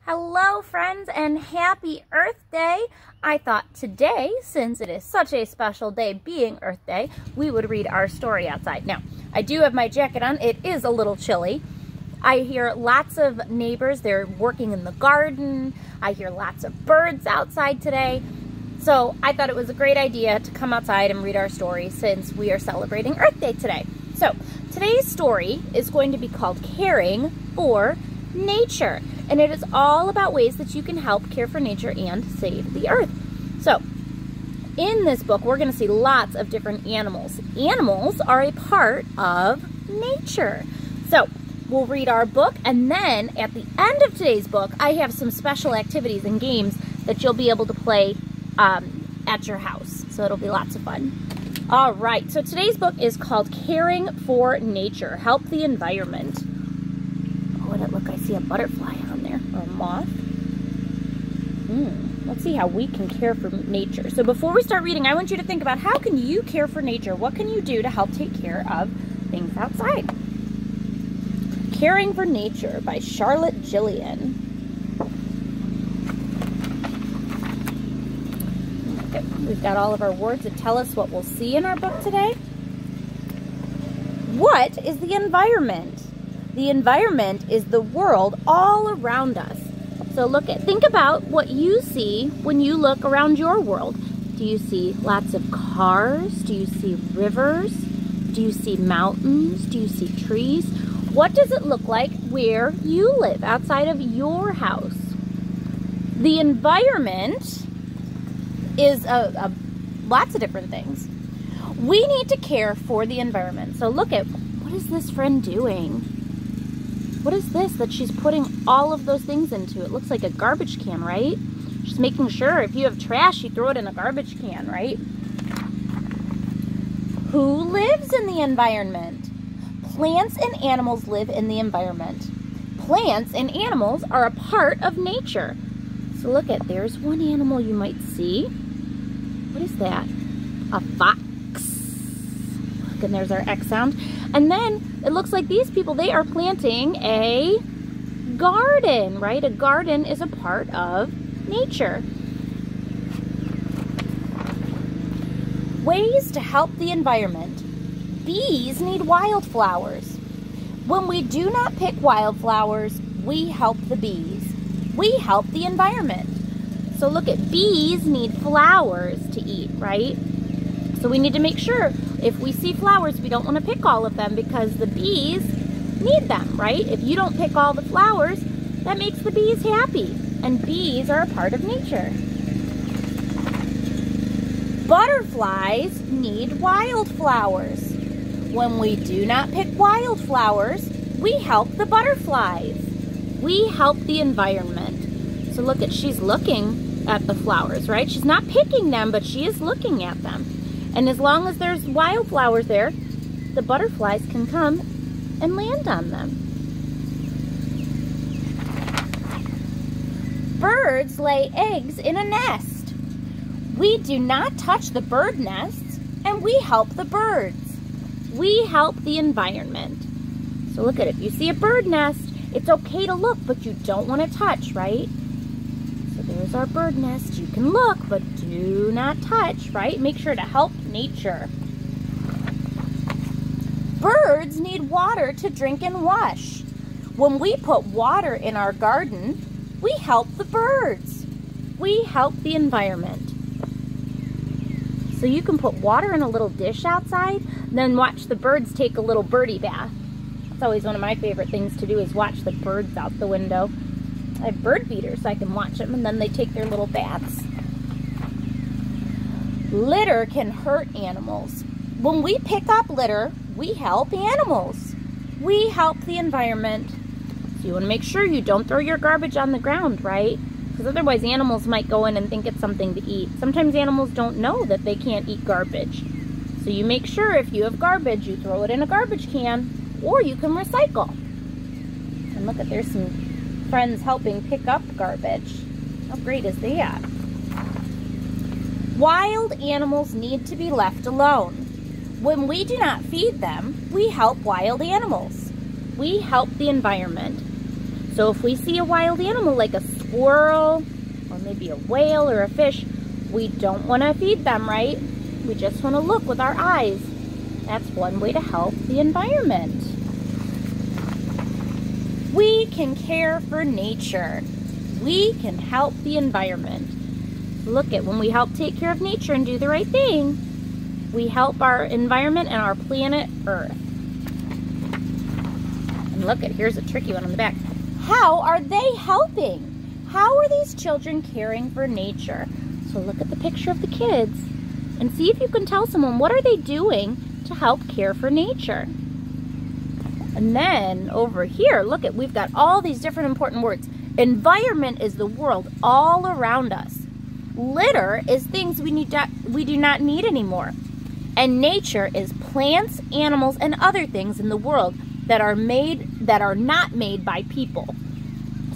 Hello friends and happy Earth Day. I thought today, since it is such a special day being Earth Day, we would read our story outside. Now, I do have my jacket on. It is a little chilly. I hear lots of neighbors. They're working in the garden. I hear lots of birds outside today. So I thought it was a great idea to come outside and read our story since we are celebrating Earth Day today. So today's story is going to be called Caring for Nature. And it is all about ways that you can help care for nature and save the earth. So, in this book, we're going to see lots of different animals. Animals are a part of nature. So, we'll read our book, and then at the end of today's book, I have some special activities and games that you'll be able to play at your house. So, it'll be lots of fun. All right, so today's book is called Caring for Nature, Help the Environment. Oh, look, I see a butterfly on there, or a moth. Let's see how we can care for nature. So before we start reading, I want you to think about how can you care for nature? What can you do to help take care of things outside? Caring for Nature by Charlotte Gillian. Okay, we've got all of our words that tell us what we'll see in our book today. What is the environment? The environment is the world all around us. So think about what you see when you look around your world. Do you see lots of cars? Do you see rivers? Do you see mountains? Do you see trees? What does it look like where you live, outside of your house? The environment is lots of different things. We need to care for the environment. So look at, what is this friend doing? What is this that she's putting all of those things into? It looks like a garbage can, right? She's making sure if you have trash, you throw it in a garbage can, right? Who lives in the environment? Plants and animals live in the environment. Plants and animals are a part of nature. So there's one animal you might see. What is that? A fox. Look, and there's our X sound. And then it looks like these people, they are planting a garden, right? A garden is a part of nature. Ways to help the environment. Bees need wildflowers. When we do not pick wildflowers, we help the bees. We help the environment. So bees need flowers to eat, right? So we need to make sure if we see flowers, we don't want to pick all of them because the bees need them, right? If you don't pick all the flowers, that makes the bees happy. And bees are a part of nature. Butterflies need wildflowers. When we do not pick wildflowers, we help the butterflies. We help the environment. So she's looking at the flowers, right? She's not picking them, but she is looking at them. And as long as there's wildflowers there, the butterflies can come and land on them. Birds lay eggs in a nest. We do not touch the bird nests, and we help the birds. We help the environment. So if you see a bird nest, it's okay to look, but you don't want to touch, right? So there's our bird nest. You can look, but do not touch, right? Make sure to help nature. Birds need water to drink and wash. When we put water in our garden, we help the birds. We help the environment. So you can put water in a little dish outside, then watch the birds take a little birdie bath. That's always one of my favorite things to do, is watch the birds out the window. I have bird feeders so I can watch them, and then they take their little baths. Litter can hurt animals. When we pick up litter, we help animals. We help the environment. So you want to make sure you don't throw your garbage on the ground, right? Because otherwise animals might go in and think it's something to eat. Sometimes animals don't know that they can't eat garbage. So you make sure if you have garbage, you throw it in a garbage can, or you can recycle. And there's some friends helping pick up garbage. How great is that? Wild animals need to be left alone. When we do not feed them, we help wild animals. We help the environment. So if we see a wild animal like a squirrel or maybe a whale or a fish, we don't want to feed them, right? We just want to look with our eyes. That's one way to help the environment. We can care for nature. We can help the environment. Look at when we help take care of nature and do the right thing, we help our environment and our planet Earth. And look at, here's a tricky one on the back. How are they helping? How are these children caring for nature? So look at the picture of the kids and see if you can tell someone, what are they doing to help care for nature? And then over here, look at, we've got all these different important words. Environment is the world all around us. Litter is things we do not need anymore. And nature is plants, animals, and other things in the world that are not made by people.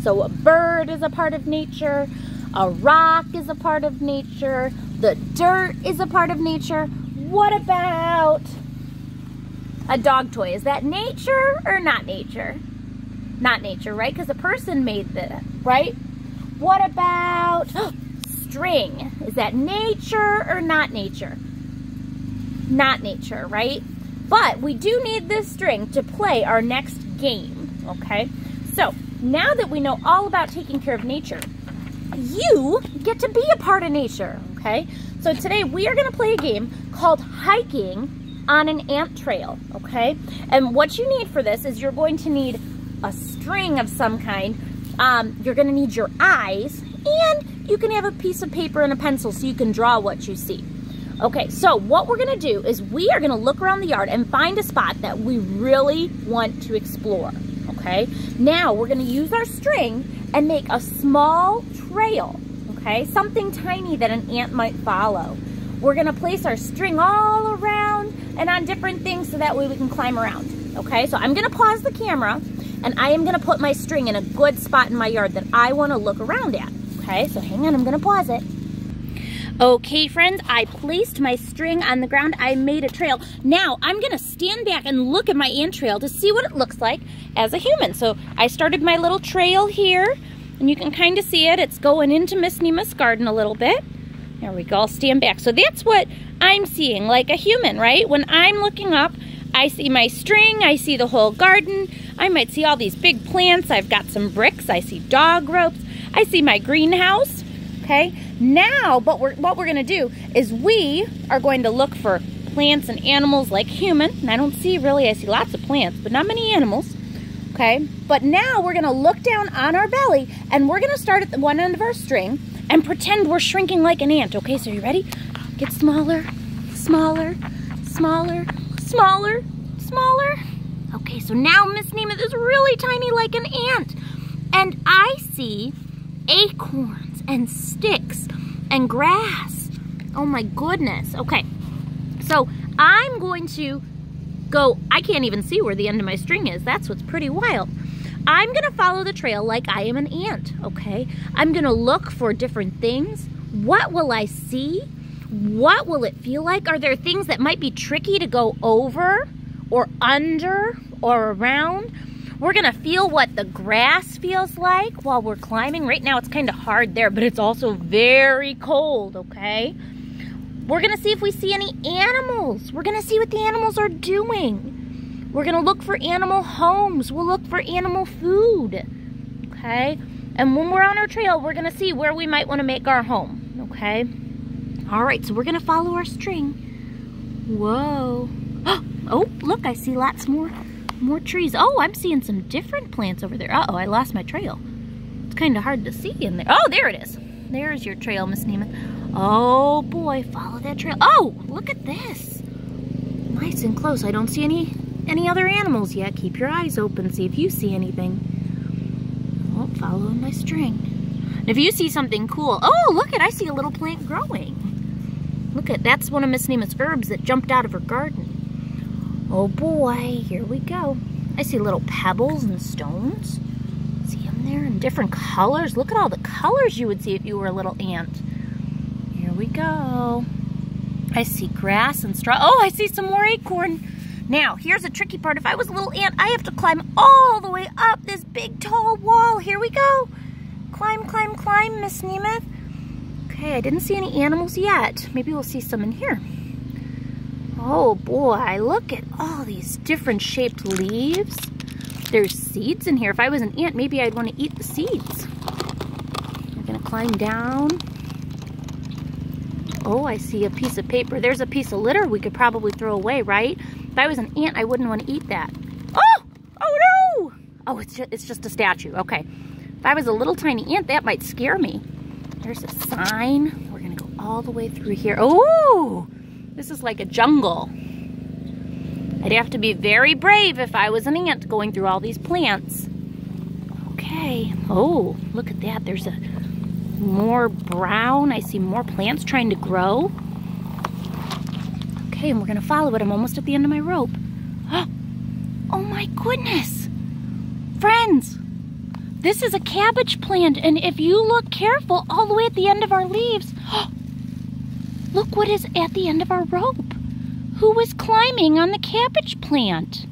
So a bird is a part of nature, a rock is a part of nature, the dirt is a part of nature. What about a dog toy? Is that nature or not nature? Not nature, right? Because a person made that, right? What about string? Is that nature or not nature? Not nature, right? But we do need this string to play our next game, okay? So now that we know all about taking care of nature, you get to be a part of nature, okay? So today we are going to play a game called Hiking on an Ant Trail, okay? And what you need for this is you're going to need a string of some kind. You're going to need your eyes, and you can have a piece of paper and a pencil so you can draw what you see. Okay, so what we're going to do is we are going to look around the yard and find a spot that we really want to explore, okay? Now we're going to use our string and make a small trail, okay? Something tiny that an ant might follow. We're going to place our string all around and on different things so that way we can climb around, okay? So I'm going to pause the camera and I am going to put my string in a good spot in my yard that I want to look around at, okay? So hang on, I'm going to pause it. Okay, friends, I placed my string on the ground. I made a trail. Now, I'm going to stand back and look at my ant trail to see what it looks like as a human. So I started my little trail here, and you can kind of see it. It's going into Miss Nema's garden a little bit. There we go. I'll stand back. So that's what I'm seeing, like a human, right? When I'm looking up, I see my string. I see the whole garden. I might see all these big plants. I've got some bricks. I see dog ropes. I see my greenhouse. Okay, now what we're going to do is we are going to look for plants and animals like human. And I don't see really, I see lots of plants, but not many animals. Okay, but now we're going to look down on our belly and we're going to start at the one end of our string and pretend we're shrinking like an ant. Okay, so you ready? Get smaller, smaller, smaller, smaller, smaller. Okay, so now Miss Nema is really tiny like an ant. And I see acorns and sticks and grass. Oh my goodness. Okay, so I'm going to go, I can't even see where the end of my string is. That's what's pretty wild. I'm gonna follow the trail like I am an ant, okay? I'm gonna look for different things. What will I see? What will it feel like? Are there things that might be tricky to go over or under or around? We're gonna feel what the grass feels like while we're climbing. Right now it's kind of hard there, but it's also very cold, okay? We're gonna see if we see any animals. We're gonna see what the animals are doing. We're gonna look for animal homes. We'll look for animal food, okay? And when we're on our trail, we're gonna see where we might wanna make our home, okay? All right, so we're gonna follow our string. Whoa. Oh, look, I see lots more trees. Oh, I'm seeing some different plants over there. Uh-oh, I lost my trail. It's kind of hard to see in there. Oh, there it is. There's your trail, Miss Nema. Oh, boy, follow that trail. Oh, look at this. Nice and close. I don't see any other animals yet. Keep your eyes open. See if you see anything. Oh, following my string. And if you see something cool. Oh, look at, I see a little plant growing. Look at, that's one of Miss Nema's herbs that jumped out of her garden. Oh boy, here we go. I see little pebbles and stones. See them there in different colors. Look at all the colors you would see if you were a little ant. Here we go. I see grass and straw. Oh, I see some more acorn Now, here's the tricky part. If I was a little ant, I have to climb all the way up this big tall wall. Here we go. Climb, climb, climb, Miss Nemeth. Okay, I didn't see any animals yet. Maybe we'll see some in here. Oh boy, look at all these different shaped leaves. There's seeds in here. If I was an ant, maybe I'd want to eat the seeds. We're gonna climb down. Oh, I see a piece of paper. There's a piece of litter we could probably throw away, right? If I was an ant, I wouldn't want to eat that. Oh! Oh no! Oh, it's just a statue. Okay. If I was a little tiny ant, that might scare me. There's a sign. We're gonna go all the way through here. Oh! This is like a jungle. I'd have to be very brave if I was an ant going through all these plants. Okay. Oh, look at that. There's more brown. I see more plants trying to grow. Okay, and we're gonna follow it. I'm almost at the end of my rope. Oh my goodness. Friends, this is a cabbage plant, and if you look careful, all the way at the end of our leaves, look what is at the end of our rope. Who is climbing on the cabbage plant?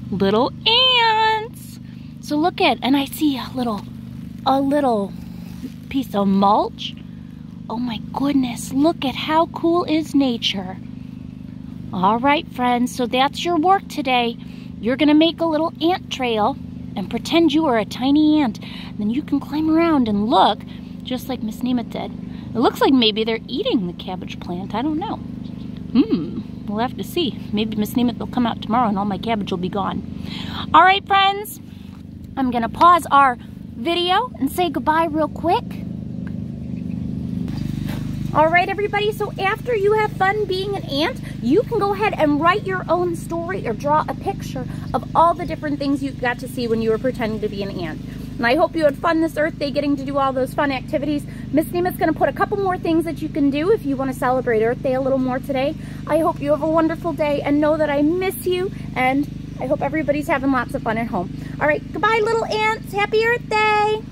Little ants. So look at, and I see a little piece of mulch. Oh my goodness, look at how cool is nature. All right, friends, so that's your work today. You're gonna make a little ant trail and pretend you are a tiny ant. And then you can climb around and look, just like Miss Nemeth did. It looks like maybe they're eating the cabbage plant. I don't know. We'll have to see. Maybe Miss Nemeth will come out tomorrow and all my cabbage will be gone. All right, friends, I'm gonna pause our video and say goodbye real quick. All right, everybody, so after you have fun being an ant, you can go ahead and write your own story or draw a picture of all the different things you got to see when you were pretending to be an ant. And I hope you had fun this Earth Day getting to do all those fun activities. Miss Nemeth's going to put a couple more things that you can do if you want to celebrate Earth Day a little more today. I hope you have a wonderful day and know that I miss you, and I hope everybody's having lots of fun at home. All right, goodbye, little ants. Happy Earth Day.